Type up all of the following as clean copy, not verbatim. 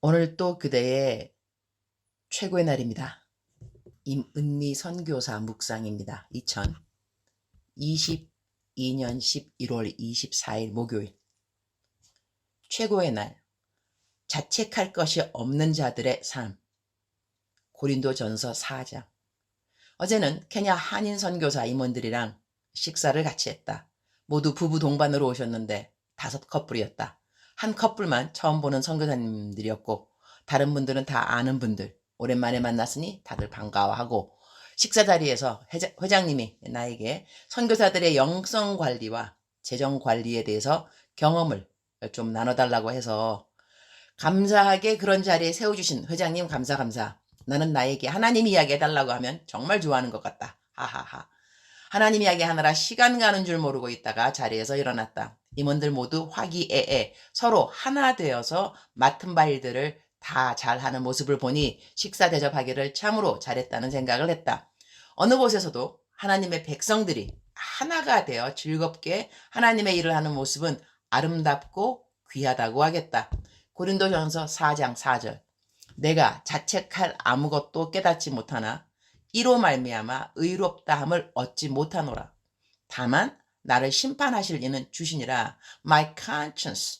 오늘 또 그대의 최고의 날입니다. 임은미 선교사 묵상입니다. 2022년 11월 24일 목요일. 최고의 날. 자책할 것이 없는 자들의 삶. 고린도전서 4장. 어제는 케냐 한인 선교사 임원들이랑 식사를 같이 했다. 모두 부부 동반으로 오셨는데 5커플이었다. 한 커플만 처음 보는 선교사님들이었고 다른 분들은 다 아는 분들. 오랜만에 만났으니 다들 반가워하고 식사 자리에서 회장님이 나에게 선교사들의 영성 관리와 재정 관리에 대해서 경험을 좀 나눠달라고 해서 감사하게 그런 자리에 세워주신 회장님 감사. 나는 나에게 하나님 이야기 해달라고 하면 정말 좋아하는 것 같다. 하하하. 하나님 이야기 하느라 시간 가는 줄 모르고 있다가 자리에서 일어났다. 임원들 모두 화기애애 서로 하나 되어서 맡은 바 일들을 다 잘하는 모습을 보니 식사 대접하기를 참으로 잘했다는 생각을 했다. 어느 곳에서도 하나님의 백성들이 하나가 되어 즐겁게 하나님의 일을 하는 모습은 아름답고 귀하다고 하겠다. 고린도전서 4장 4절. 내가 자책할 아무것도 깨닫지 못하나 이로 말미암아 의롭다함을 얻지 못하노라. 다만 나를 심판하실 이는 주시니라. My conscience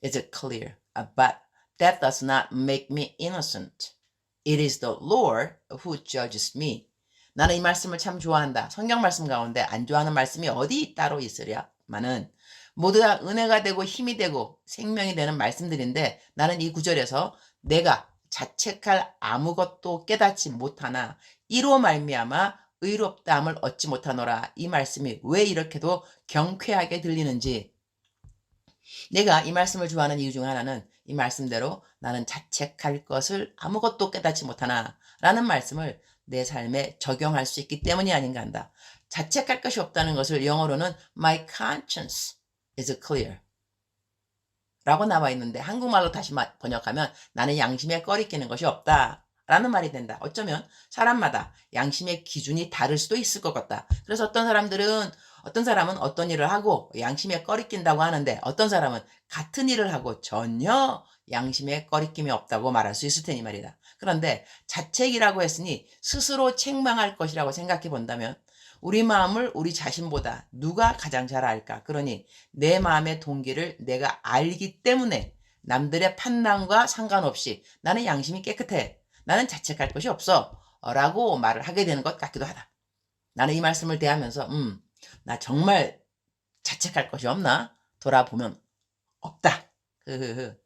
is clear, but that does not make me innocent. It is the Lord who judges me. 나는 이 말씀을 참 좋아한다. 성경 말씀 가운데 안 좋아하는 말씀이 어디 따로 있으랴마는 모두 다 은혜가 되고 힘이 되고 생명이 되는 말씀들인데 나는 이 구절에서 내가 자책할 아무것도 깨닫지 못하나 이로 말미암아 의롭다함을 얻지 못하노라. 이 말씀이 왜 이렇게도 경쾌하게 들리는지, 내가 이 말씀을 좋아하는 이유 중 하나는 이 말씀대로 나는 자책할 것을 아무것도 깨닫지 못하나 라는 말씀을 내 삶에 적용할 수 있기 때문이 아닌가 한다. 자책할 것이 없다는 것을 영어로는 My conscience is clear 라고 나와 있는데 한국말로 다시 번역하면 나는 양심에 꺼리끼는 것이 없다 라는 말이 된다. 어쩌면 사람마다 양심의 기준이 다를 수도 있을 것 같다. 그래서 어떤 사람은 어떤 일을 하고 양심에 꺼리낀다고 하는데 어떤 사람은 같은 일을 하고 전혀 양심에 꺼리낌이 없다고 말할 수 있을 테니 말이다. 그런데 자책이라고 했으니 스스로 책망할 것이라고 생각해 본다면 우리 마음을 우리 자신보다 누가 가장 잘 알까? 그러니 내 마음의 동기를 내가 알기 때문에 남들의 판단과 상관없이 나는 양심이 깨끗해. 나는 자책할 것이 없어. 라고 말을 하게 되는 것 같기도 하다. 나는 이 말씀을 대하면서 나 정말 자책할 것이 없나? 돌아보면 없다.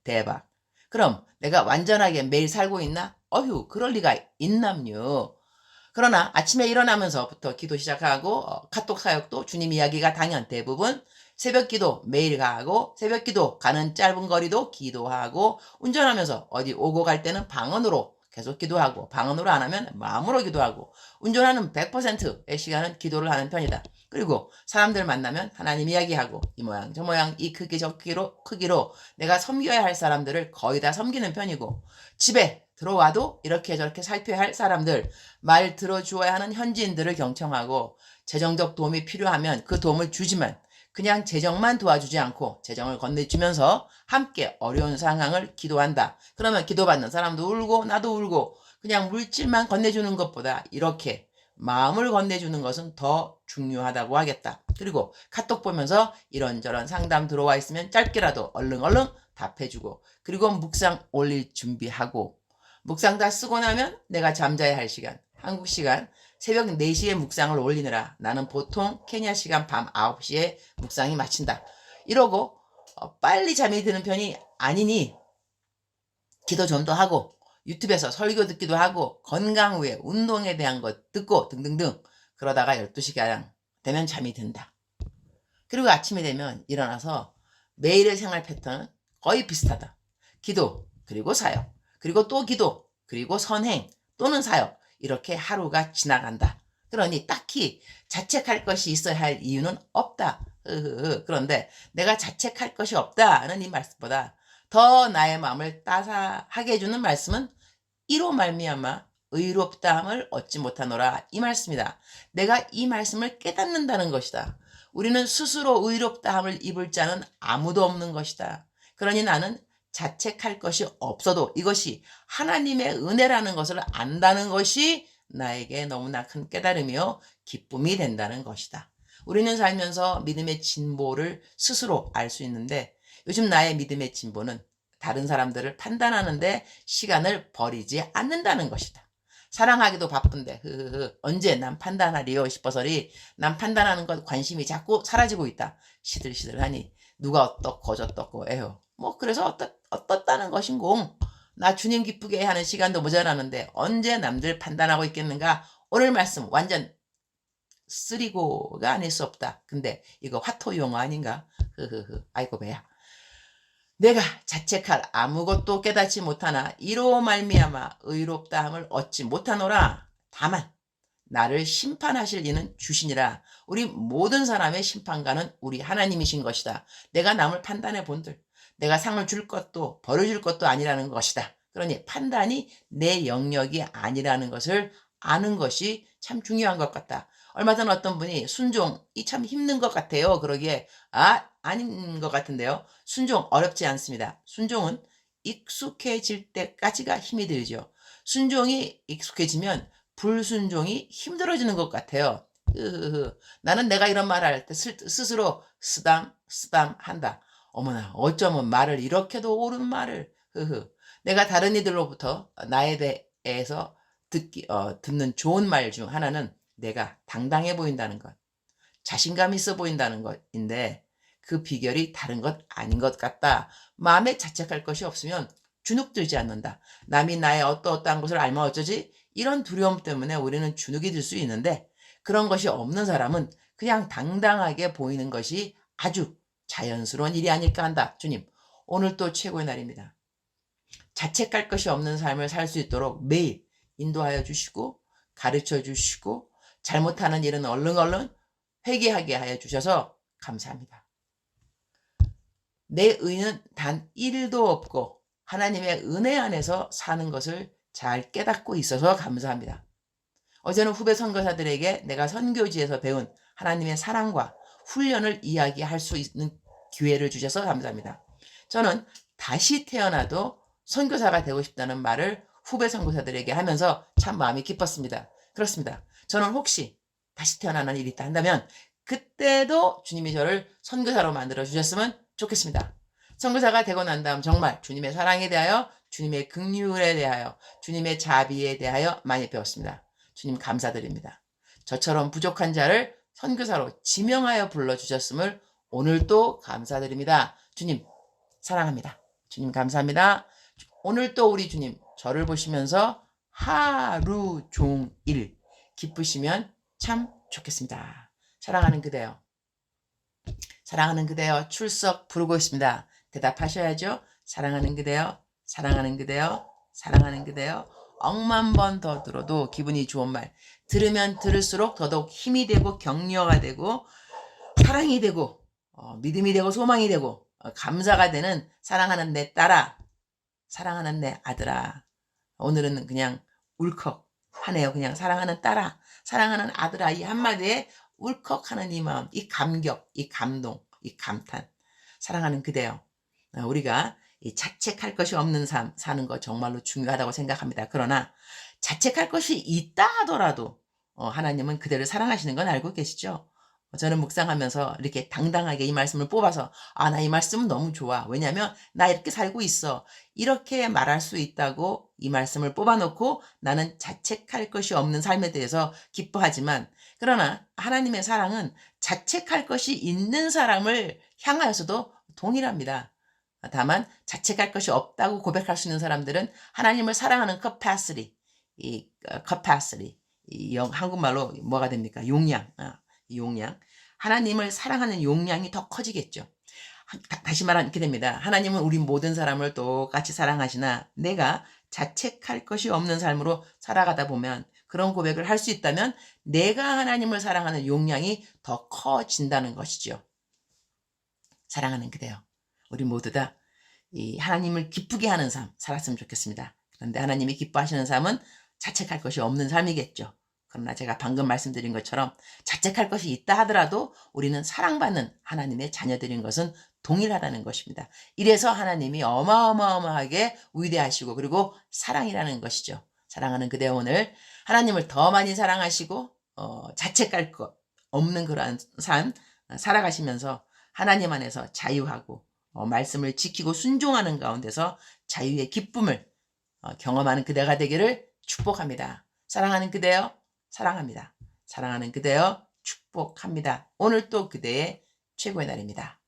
대박. 그럼 내가 완전하게 매일 살고 있나? 어휴, 그럴 리가 있남요. 그러나 아침에 일어나면서부터 기도 시작하고 카톡 사역도 주님 이야기가 당연 대부분, 새벽 기도 매일 가고 새벽 기도 가는 짧은 거리도 기도하고 운전하면서 어디 오고 갈 때는 방언으로 계속 기도하고 방언으로 안 하면 마음으로 기도하고 운전하는 100%의 시간은 기도를 하는 편이다. 그리고 사람들 만나면 하나님 이야기하고 이 모양 저 모양 이 크기 저 크기로 내가 섬겨야 할 사람들을 거의 다 섬기는 편이고 집에 들어와도 이렇게 저렇게 살펴야 할 사람들, 말 들어주어야 하는 현지인들을 경청하고 재정적 도움이 필요하면 그 도움을 주지만 그냥 재정만 도와주지 않고 재정을 건네주면서 함께 어려운 상황을 기도한다. 그러면 기도받는 사람도 울고 나도 울고 그냥 물질만 건네주는 것보다 이렇게 마음을 건네주는 것은 더 중요하다고 하겠다. 그리고 카톡 보면서 이런저런 상담 들어와 있으면 짧게라도 얼른 답해주고 그리고 묵상 올릴 준비하고 묵상 다 쓰고 나면 내가 잠자야 할 시간, 한국 시간 새벽 4시에 묵상을 올리느라 나는 보통 케냐 시간 밤 9시에 묵상이 마친다. 이러고 빨리 잠이 드는 편이 아니니 기도 좀 더 하고 유튜브에서 설교 듣기도 하고 건강 후에 운동에 대한 것 듣고 등등등 그러다가 12시가 되면 잠이 든다. 그리고 아침이 되면 일어나서 매일의 생활 패턴은 거의 비슷하다. 기도, 그리고 사역, 그리고 또 기도, 그리고 선행 또는 사역 이렇게 하루가 지나간다. 그러니 딱히 자책할 것이 있어야 할 이유는 없다. 그런데 내가 자책할 것이 없다는 이 말씀보다 더 나의 마음을 따사하게 해주는 말씀은 이로 말미암아 의롭다함을 얻지 못하노라 이 말씀이다. 내가 이 말씀을 깨닫는다는 것이다. 우리는 스스로 의롭다함을 입을 자는 아무도 없는 것이다. 그러니 나는 자책할 것이 없어도 이것이 하나님의 은혜라는 것을 안다는 것이 나에게 너무나 큰 깨달음이요 기쁨이 된다는 것이다. 우리는 살면서 믿음의 진보를 스스로 알 수 있는데 요즘 나의 믿음의 진보는 다른 사람들을 판단하는데 시간을 버리지 않는다는 것이다. 사랑하기도 바쁜데 언제 난 판단하리요 싶어서리 난 판단하는 것 관심이 자꾸 사라지고 있다. 시들시들하니 누가 어떻고 어쩌고 에휴 뭐 그래서 어떻다는 것인공. 나 주님 기쁘게 하는 시간도 모자라는데 언제 남들 판단하고 있겠는가. 오늘 말씀 완전 쓰리고가 아닐 수 없다. 근데 이거 화토 용어 아닌가? 아이고 배야. 내가 자책할 아무것도 깨닫지 못하나 이로 말미암아 의롭다함을 얻지 못하노라. 다만 나를 심판하실 이는 주시니라. 우리 모든 사람의 심판관은 우리 하나님이신 것이다. 내가 남을 판단해 본들 내가 상을 줄 것도 벌어줄 것도 아니라는 것이다. 그러니 판단이 내 영역이 아니라는 것을 아는 것이 참 중요한 것 같다. 얼마 전 어떤 분이 순종이 참 힘든 것 같아요. 그러기에 아닌 것 같은데요. 순종 어렵지 않습니다. 순종은 익숙해질 때까지가 힘이 들죠. 순종이 익숙해지면 불순종이 힘들어지는 것 같아요. 나는 내가 이런 말을 할 때 스스로 쓰담 한다. 어머나 어쩌면 말을 이렇게도 옳은 말을 내가 다른 이들로부터 나에 대해서 듣는 좋은 말 중 하나는 내가 당당해 보인다는 것, 자신감 있어 보인다는 것인데 그 비결이 다른 것 아닌 것 같다. 마음에 자책할 것이 없으면 주눅들지 않는다. 남이 나의 어떠한 것을 알면 어쩌지? 이런 두려움 때문에 우리는 주눅이 들 수 있는데 그런 것이 없는 사람은 그냥 당당하게 보이는 것이 아주 자연스러운 일이 아닐까 한다. 주님, 오늘 또 최고의 날입니다. 자책할 것이 없는 삶을 살 수 있도록 매일 인도하여 주시고 가르쳐 주시고 잘못하는 일은 얼른 회개하게 하여 주셔서 감사합니다. 내 의는 단 1도 없고 하나님의 은혜 안에서 사는 것을 잘 깨닫고 있어서 감사합니다. 어제는 후배 선교사들에게 내가 선교지에서 배운 하나님의 사랑과 훈련을 이야기할 수 있는 기회를 주셔서 감사합니다. 저는 다시 태어나도 선교사가 되고 싶다는 말을 후배 선교사들에게 하면서 참 마음이 기뻤습니다. 그렇습니다. 저는 혹시 다시 태어나는 일이 있다 한다면 그때도 주님이 저를 선교사로 만들어 주셨으면 좋겠습니다. 선교사가 되고 난 다음 정말 주님의 사랑에 대하여 주님의 긍휼에 대하여 주님의 자비에 대하여 많이 배웠습니다. 주님 감사드립니다. 저처럼 부족한 자를 선교사로 지명하여 불러주셨음을 오늘도 감사드립니다. 주님 사랑합니다. 주님 감사합니다. 오늘 또 우리 주님 저를 보시면서 하루 종일 기쁘시면 참 좋겠습니다. 사랑하는 그대여. 사랑하는 그대여 출석 부르고 있습니다. 대답하셔야죠. 사랑하는 그대여. 사랑하는 그대여. 사랑하는 그대여. 억만 번 더 들어도 기분이 좋은 말. 들으면 들을수록 더더욱 힘이 되고 격려가 되고 사랑이 되고 믿음이 되고 소망이 되고 감사가 되는 사랑하는 내 딸아. 사랑하는 내 아들아. 오늘은 그냥 울컥하네요. 그냥 사랑하는 딸아. 사랑하는 아들아. 이 한마디에 울컥하는 이 마음, 이 감격, 이 감동, 이 감탄. 사랑하는 그대여. 우리가 이 자책할 것이 없는 삶 사는 거 정말로 중요하다고 생각합니다. 그러나 자책할 것이 있다 하더라도 하나님은 그대를 사랑하시는 건 알고 계시죠? 저는 묵상하면서 이렇게 당당하게 이 말씀을 뽑아서 나 이 말씀은 너무 좋아. 왜냐하면 나 이렇게 살고 있어. 이렇게 말할 수 있다고 이 말씀을 뽑아놓고 나는 자책할 것이 없는 삶에 대해서 기뻐하지만 그러나 하나님의 사랑은 자책할 것이 있는 사람을 향하여서도 동일합니다. 다만 자책할 것이 없다고 고백할 수 있는 사람들은 하나님을 사랑하는 capacity, 한국말로 뭐가 됩니까? 용량. 하나님을 사랑하는 용량이 더 커지겠죠. 다시 말하면 이렇게 됩니다. 하나님은 우리 모든 사람을 똑같이 사랑하시나 내가 자책할 것이 없는 삶으로 살아가다 보면 그런 고백을 할 수 있다면 내가 하나님을 사랑하는 용량이 더 커진다는 것이죠. 사랑하는 그대여. 우리 모두 다 이 하나님을 기쁘게 하는 삶 살았으면 좋겠습니다. 그런데 하나님이 기뻐하시는 삶은 자책할 것이 없는 삶이겠죠. 그러나 제가 방금 말씀드린 것처럼 자책할 것이 있다 하더라도 우리는 사랑받는 하나님의 자녀들인 것은 동일하다는 것입니다. 이래서 하나님이 어마어마하게 위대하시고 그리고 사랑이라는 것이죠. 사랑하는 그대 오늘 하나님을 더 많이 사랑하시고 자책할 것 없는 그러한 삶 살아가시면서 하나님 안에서 자유하고 말씀을 지키고 순종하는 가운데서 자유의 기쁨을 경험하는 그대가 되기를 축복합니다. 사랑하는 그대여 사랑합니다. 사랑하는 그대여 축복합니다. 오늘 또 그대의 최고의 날입니다.